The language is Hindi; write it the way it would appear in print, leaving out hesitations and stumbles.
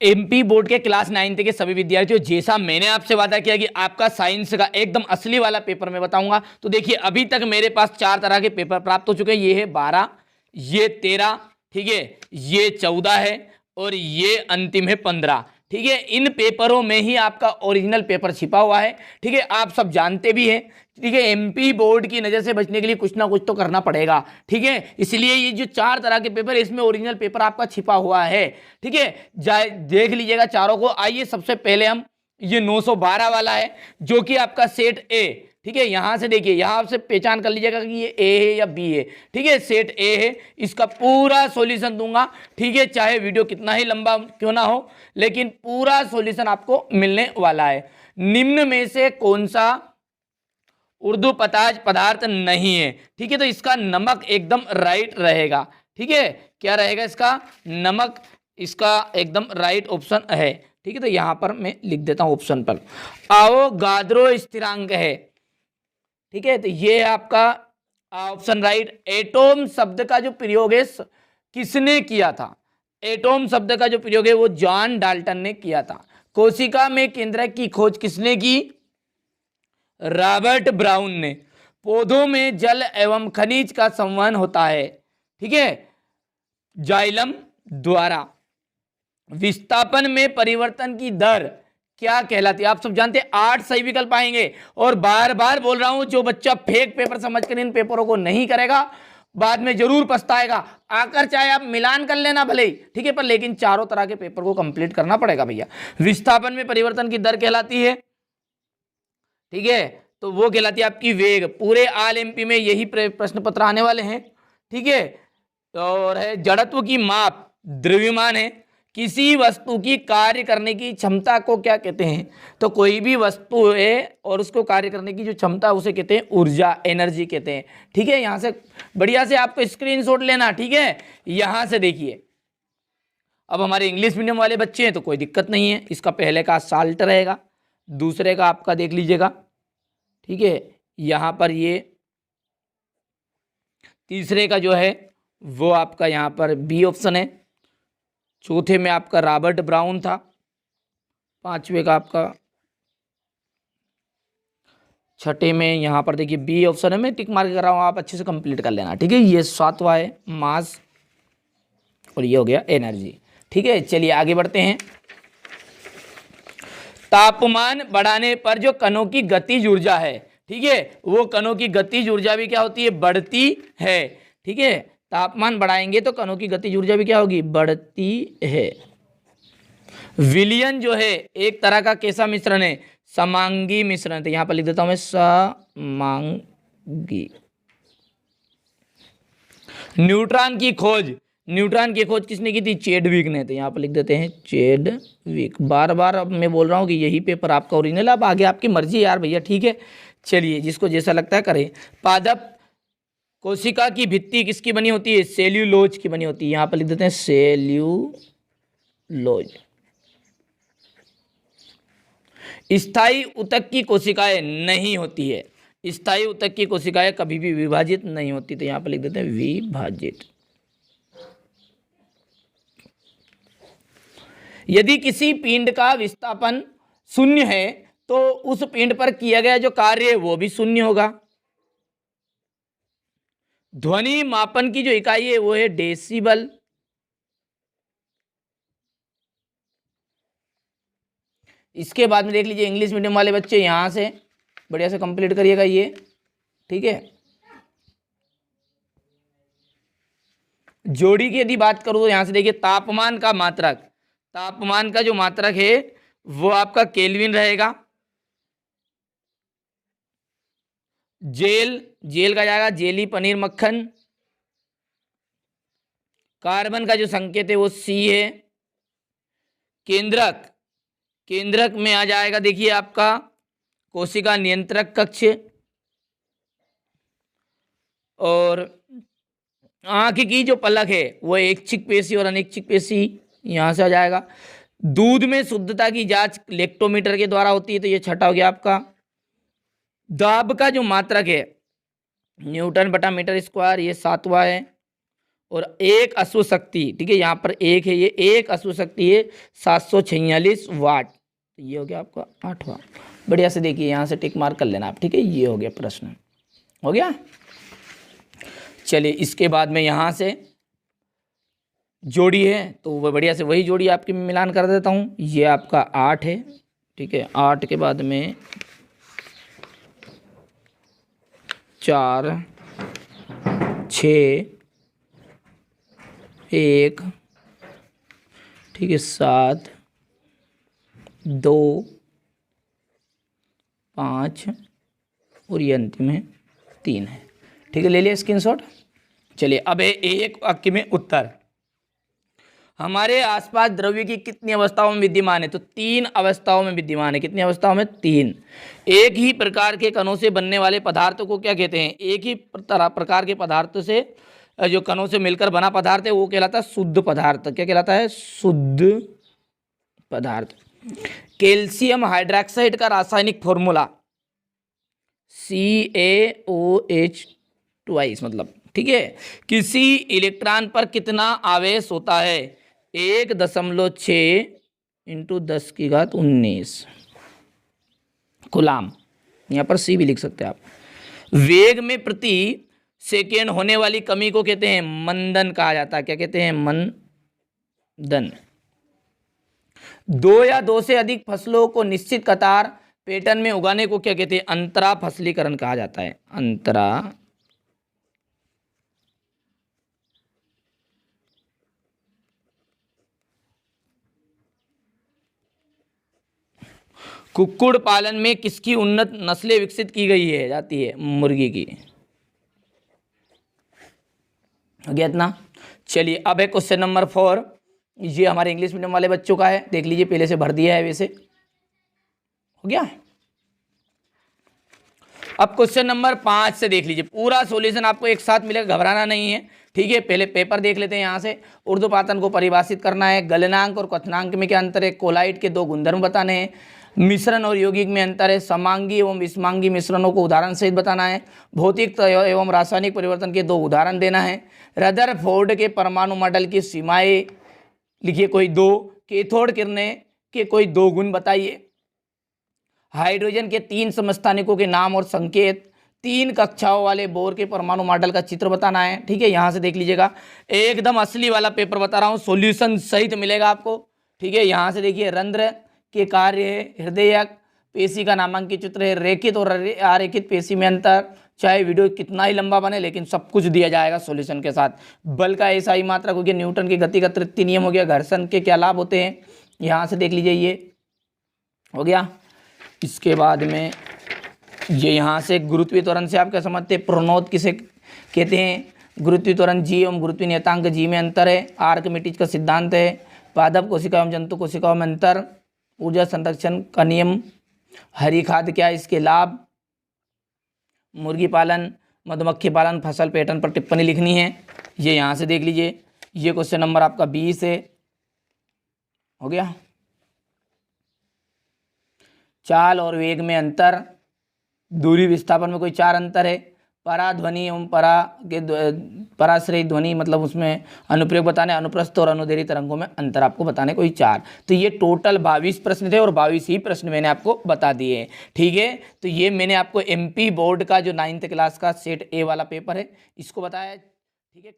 एमपी बोर्ड के क्लास 9th के सभी विद्यार्थियों, जैसा मैंने आपसे वादा किया कि आपका साइंस का एकदम असली वाला पेपर मैं बताऊंगा, तो देखिए अभी तक मेरे पास 4 तरह के पेपर प्राप्त हो चुके हैं। ये है 12, ये 13, ठीक है, ये 14 है और ये अंतिम है 15। ठीक है, इन पेपरों में ही आपका ओरिजिनल पेपर छिपा हुआ है। ठीक है, आप सब जानते भी हैं। ठीक है, एमपी बोर्ड की नज़र से बचने के लिए कुछ ना कुछ तो करना पड़ेगा। ठीक है, इसलिए ये जो 4 तरह के पेपर, इसमें ओरिजिनल पेपर आपका छिपा हुआ है। ठीक है, देख लीजिएगा चारों को। आइए सबसे पहले हम, ये 912 वाला है जो कि आपका सेट ए। ठीक है, यहां से देखिए, यहां से पहचान कर लीजिएगा कि ये ए है या बी है। ठीक है, सेट ए है, इसका पूरा सॉल्यूशन दूंगा। ठीक है, चाहे वीडियो कितना ही लंबा क्यों ना हो, लेकिन पूरा सॉल्यूशन आपको मिलने वाला है। निम्न में से कौन सा उर्दू पदार्थ नहीं है? ठीक है, तो इसका नमक एकदम राइट रहेगा। ठीक है, क्या रहेगा इसका? नमक, इसका एकदम राइट ऑप्शन है। ठीक है, तो यहां पर मैं लिख देता हूं ऑप्शन पर। आवोगाद्रो स्थिरांक है। ठीक है, तो ये है आपका ऑप्शन राइट। एटॉम शब्द का जो प्रयोग है किसने किया था? एटॉम शब्द का जो प्रयोग है वो जॉन डाल्टन ने किया था। कोशिका में केंद्रक की खोज किसने की? रॉबर्ट ब्राउन ने। पौधों में जल एवं खनिज का संवहन होता है, ठीक है, जाइलम द्वारा। विस्थापन में परिवर्तन की दर क्या कहलाती है? आप सब जानते हैं। 8 सही विकल्प आएंगे। और बार बार बोल रहा हूं, जो बच्चा फेक पेपर समझकर इन पेपरों को नहीं करेगा बाद में जरूर पछताएगा। आकर चाहे आप मिलान कर लेना भले ही, ठीक है, पर लेकिन चारों तरह के पेपर को कंप्लीट करना पड़ेगा भैया। विस्थापन में परिवर्तन की दर कहलाती है, ठीक है, तो वो कहलाती है आपकी वेग। पूरे आल एमपी में यही प्रश्न पत्र आने वाले हैं। ठीक है, और है जड़त्व की माप द्रव्यमान है। किसी वस्तु की कार्य करने की क्षमता को क्या कहते हैं? तो कोई भी वस्तु है और उसको कार्य करने की जो क्षमता, उसे कहते हैं ऊर्जा, एनर्जी कहते हैं। ठीक है, यहां से बढ़िया से आपको स्क्रीनशॉट लेना। ठीक है, यहां से देखिए, अब हमारे इंग्लिश मीडियम वाले बच्चे हैं तो कोई दिक्कत नहीं है। इसका पहले का साल्ट रहेगा, दूसरे का आपका देख लीजिएगा। ठीक है, यहां पर ये तीसरे का जो है वो आपका यहां पर बी ऑप्शन है। चौथे में आपका रॉबर्ट ब्राउन था। पांचवे का आपका, छठे में यहां पर देखिए बी ऑप्शन है। मैं टिक मार्क कर रहा हूं, आप अच्छे से कंप्लीट कर लेना। ठीक है, ये 7वां है मास, और ये हो गया एनर्जी। ठीक है, चलिए आगे बढ़ते हैं। तापमान बढ़ाने पर जो कणों की गतिज ऊर्जा है, ठीक है, वो कणों की गतिज ऊर्जा भी क्या होती है? बढ़ती है। ठीक है, तापमान बढ़ाएंगे तो कणों की गतिज ऊर्जा भी क्या होगी? बढ़ती है। विलयन जो है एक तरह का कैसा मिश्रण है? समांगी मिश्रण। तो यहां पर लिख देता हूं मैं समांगी। न्यूट्रॉन की खोज, न्यूट्रॉन की खोज किसने की थी? चैडविक ने। तो यहाँ पर लिख देते हैं चैडविक। बार बार अब मैं बोल रहा हूँ कि यही पेपर आपका ओरिजिनल। अब आगे आपकी मर्जी यार भैया। ठीक है, चलिए जिसको जैसा लगता है करें। पादप कोशिका की भित्ति किसकी बनी होती है? सेल्यूलोज की बनी होती है। यहाँ पर लिख देते हैं सेल्यूलोज। स्थायी ऊतक की कोशिकाएं नहीं होती है। स्थायी ऊतक की कोशिकाएं कभी भी विभाजित नहीं होती। तो यहाँ पर लिख देते हैं विभाजित। यदि किसी पिंड का विस्थापन 0 है तो उस पिंड पर किया गया जो कार्य है वो भी 0 होगा। ध्वनि मापन की जो इकाई है वो है डेसिबल। इसके बाद में देख लीजिए इंग्लिश मीडियम वाले बच्चे यहां से बढ़िया से कंप्लीट करिएगा ये। ठीक है, जोड़ी की यदि बात करूं तो यहां से देखिए तापमान का मात्रक, तापमान का जो मात्रक है वो आपका केल्विन रहेगा। जेल, जेल का जाएगा जेली, पनीर, मक्खन। कार्बन का जो संकेत है वो सी है। केंद्रक, केंद्रक में आ जाएगा देखिए आपका कोशिका नियंत्रक कक्ष। और आंख की जो पलक है वो ऐच्छिक पेशी और अनैच्छिक पेशी, यहां से आ जाएगा। दूध में शुद्धता की जांच लेक्टोमीटर के द्वारा होती है। तो ये छठा हो गया आपका। दाब का जो मात्रक है न्यूटन बटा मीटर स्क्वायर, ये 7वां है। और एक अश्व शक्ति, ठीक है, यहाँ पर एक है, ये एक अश्व शक्ति है 746 वाट। ये हो गया आपका 8वां। बढ़िया से देखिए, यहाँ से टिक मार्क कर लेना आप, ठीक है। ये हो गया प्रश्न, हो गया। चलिए इसके बाद में यहाँ से जोड़ी है, तो वह बढ़िया से वही जोड़ी आपकी मिलान कर देता हूँ। ये आपका 8 है, ठीक है। 8 के बाद में 4 6 1, ठीक है, 7 2 5 और ये अंतिम है 3 है, ठीक है। ले लिया स्क्रीनशॉट। चलिए अब है एक वाक्य में उत्तर। हमारे आसपास द्रव्य की कितनी अवस्थाओं में विद्यमान है? तो 3 अवस्थाओं में विद्यमान है। कितनी अवस्थाओं में? 3। एक ही प्रकार के कणों से बनने वाले पदार्थों को क्या कहते हैं? एक ही प्रकार के पदार्थों से जो कणों से मिलकर बना पदार्थ है वो कहलाता है शुद्ध पदार्थ। क्या कहलाता है? शुद्ध पदार्थ। कैल्शियम हाइड्रोक्साइड का रासायनिक फॉर्मूला CaOH ट्वाइस, मतलब, ठीक है। किसी इलेक्ट्रॉन पर कितना आवेश होता है? 1.6 × 10⁻19 कूलाम। यहाँ पर C भी लिख सकते हैं आप। वेग में प्रति सेकेंड होने वाली कमी को कहते हैं मंदन कहा जाता है। क्या कहते हैं? मंदन। 2 या 2 से अधिक फसलों को निश्चित कतार पैटर्न में उगाने को क्या कहते हैं? अंतरा फसलीकरण कहा जाता है। अंतरा कुक्कुट पालन में किसकी उन्नत नस्लें विकसित की गई है जाती है? मुर्गी की। हो गया इतना। चलिए अब है क्वेश्चन नंबर 4। ये हमारे इंग्लिश मीडियम वाले बच्चों का है, देख लीजिए, पहले से भर दिया है वैसे। हो गया। अब क्वेश्चन नंबर 5 से देख लीजिए, पूरा सॉल्यूशन आपको एक साथ मिलेगा, घबराना नहीं है, ठीक है। पहले पेपर देख लेते हैं। यहाँ से ऊर्ध्वपातन को परिभाषित करना है, गलनांक और क्वथनांक में क्या अंतर है, कोलाइड के 2 गुणधर्म बताने हैं, मिश्रण और यौगिक में अंतर है, समांगी एवं विषमांगी मिश्रणों को उदाहरण सहित बताना है, भौतिक एवं रासायनिक परिवर्तन के 2 उदाहरण देना है, रदरफोर्ड के परमाणु मॉडल की सीमाएं लिखिए कोई 2, कैथोड किरणें के कोई 2 गुण बताइए, हाइड्रोजन के 3 समस्थानिकों के नाम और संकेत, 3 कक्षाओं वाले बोर के परमाणु मॉडल का चित्र बताना है, ठीक है। यहाँ से देख लीजिएगा, एकदम असली वाला पेपर बता रहा हूँ, सॉल्यूशन सहित मिलेगा आपको, ठीक है। यहाँ से देखिए, रंध्र के कार्य है, हृदयक, पेशी का नामांकित चित्र है, रेखित और अरेखित पेशी में अंतर, चाहे वीडियो कितना ही लंबा बने लेकिन सब कुछ दिया जाएगा सॉल्यूशन के साथ। बल का एसआई मात्रक हो गया, न्यूटन के गति का तृतीय नियम हो गया, घर्षण के क्या लाभ होते हैं, यहाँ से देख लीजिए, ये हो गया। इसके बाद में ये यहाँ से गुरुत्वीय त्वरण से आप क्या समझते हैं, प्रणोद किसे कहते हैं, गुरुत्वीय त्वरण जी एवं गुरुत्वीय नियतांक जी में अंतर है, आर्किमिडीज का सिद्धांत है, पादप कोशिका एवं जंतु कोशिकाओं में अंतर, ऊर्जा संरक्षण का नियम, हरी खाद क्या है, इसके लाभ, मुर्गी पालन, मधुमक्खी पालन, फसल पैटर्न पर टिप्पणी लिखनी है। ये यहाँ से देख लीजिए, ये क्वेश्चन नंबर आपका 20 है। हो गया। चाल और वेग में अंतर, दूरी विस्थापन में कोई 4 अंतर है, पराध्वनि एवं पराश्रयी ध्वनि, मतलब उसमें अनुप्रयोग बताने, अनुप्रस्थ और अनुदैर्घ्य तरंगों में अंतर आपको बताने कोई 4। तो ये टोटल 22 प्रश्न थे और 22 ही प्रश्न मैंने आपको बता दिए, ठीक है। तो ये मैंने आपको MP बोर्ड का जो 9th क्लास का सेट A वाला पेपर है इसको बताया, ठीक है।